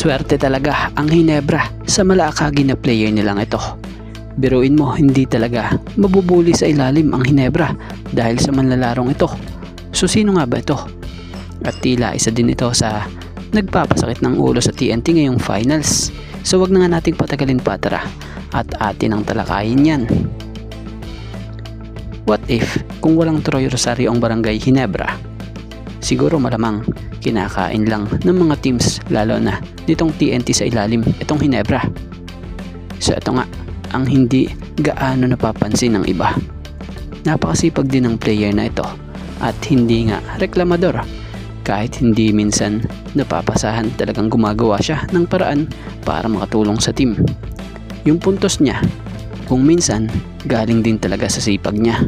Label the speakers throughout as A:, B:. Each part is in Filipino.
A: Swerte talaga ang Ginebra sa malaakagi na player nilang ito. Biruin mo, hindi talaga mabubuli sa ilalim ang Ginebra dahil sa manlalarong ito. So sino nga ba ito? At tila isa din ito sa nagpapasakit ng ulo sa TNT ngayong finals. So wag na nga nating patagalin pa, tara at atin ang talakayin yan. What if kung walang Troy Rosario ang Barangay Ginebra? Siguro malamang kinakain lang ng mga teams, lalo na nitong TNT sa ilalim itong Ginebra. So ito nga ang hindi gaano napapansin ng iba. Napakasipag din ng player na ito at hindi nga reklamador. Kahit hindi minsan napapasahan, talagang gumagawa siya ng paraan para makatulong sa team. Yung puntos niya, kung minsan galing din talaga sa sipag niya.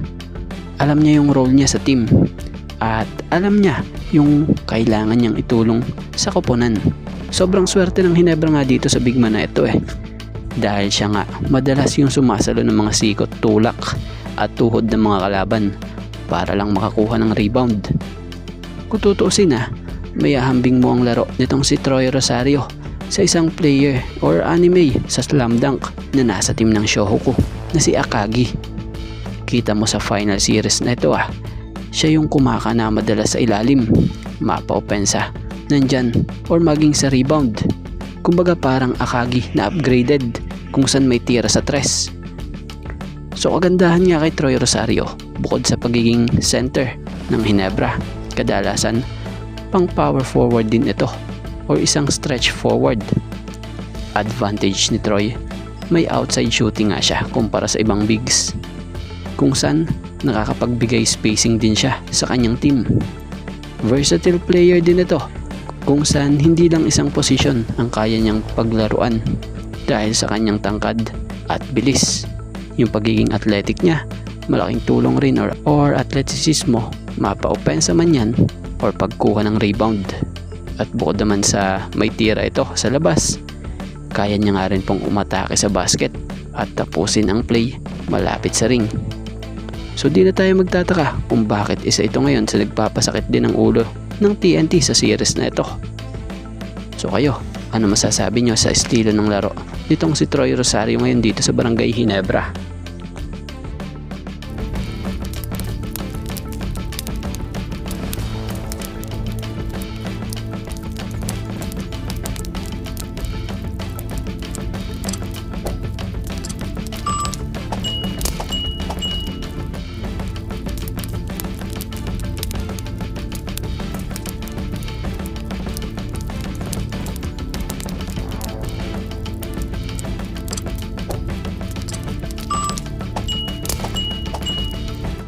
A: Alam niya yung role niya sa team at alam niya yung kailangan niyang itulong sa koponan. Sobrang swerte ng Ginebra nga dito sa big man na ito dahil siya nga madalas yung sumasalo ng mga sikot, tulak at tuhod ng mga kalaban para lang makakuha ng rebound. Kung tutuusin may ahambing mo ang laro nitong si Troy Rosario sa isang player or anime sa Slam Dunk na nasa team ng Shohoku na si Akagi. Kita mo sa final series na ito siya yung kumakana madalas sa ilalim, mapa-opensa, nandyan or maging sa rebound. Kumbaga parang Akagi na upgraded kung saan may tira sa tres. So kagandahan nga kay Troy Rosario, bukod sa pagiging center ng Ginebra, kadalasan pang power forward din ito or isang stretch forward. Advantage ni Troy, may outside shooting nga siya kumpara sa ibang bigs, kung saan nakakapagbigay spacing din siya sa kanyang team. Versatile player din ito, kung saan hindi lang isang posisyon ang kaya niyang paglaruan dahil sa kanyang tangkad at bilis. Yung pagiging athletic niya, malaking tulong rin or atletisismo, mapa-opensa man yan or pagkuha ng rebound. At bukod naman sa may tira ito sa labas, kaya niya nga rin pong umatake sa basket at tapusin ang play malapit sa ring. So di na tayo magtataka kung bakit isa ito ngayon sa nagpapasakit din ng ulo ng TNT sa series na ito. So kayo, ano masasabi nyo sa estilo ng laro nitong si Troy Rosario ngayon dito sa Barangay Ginebra?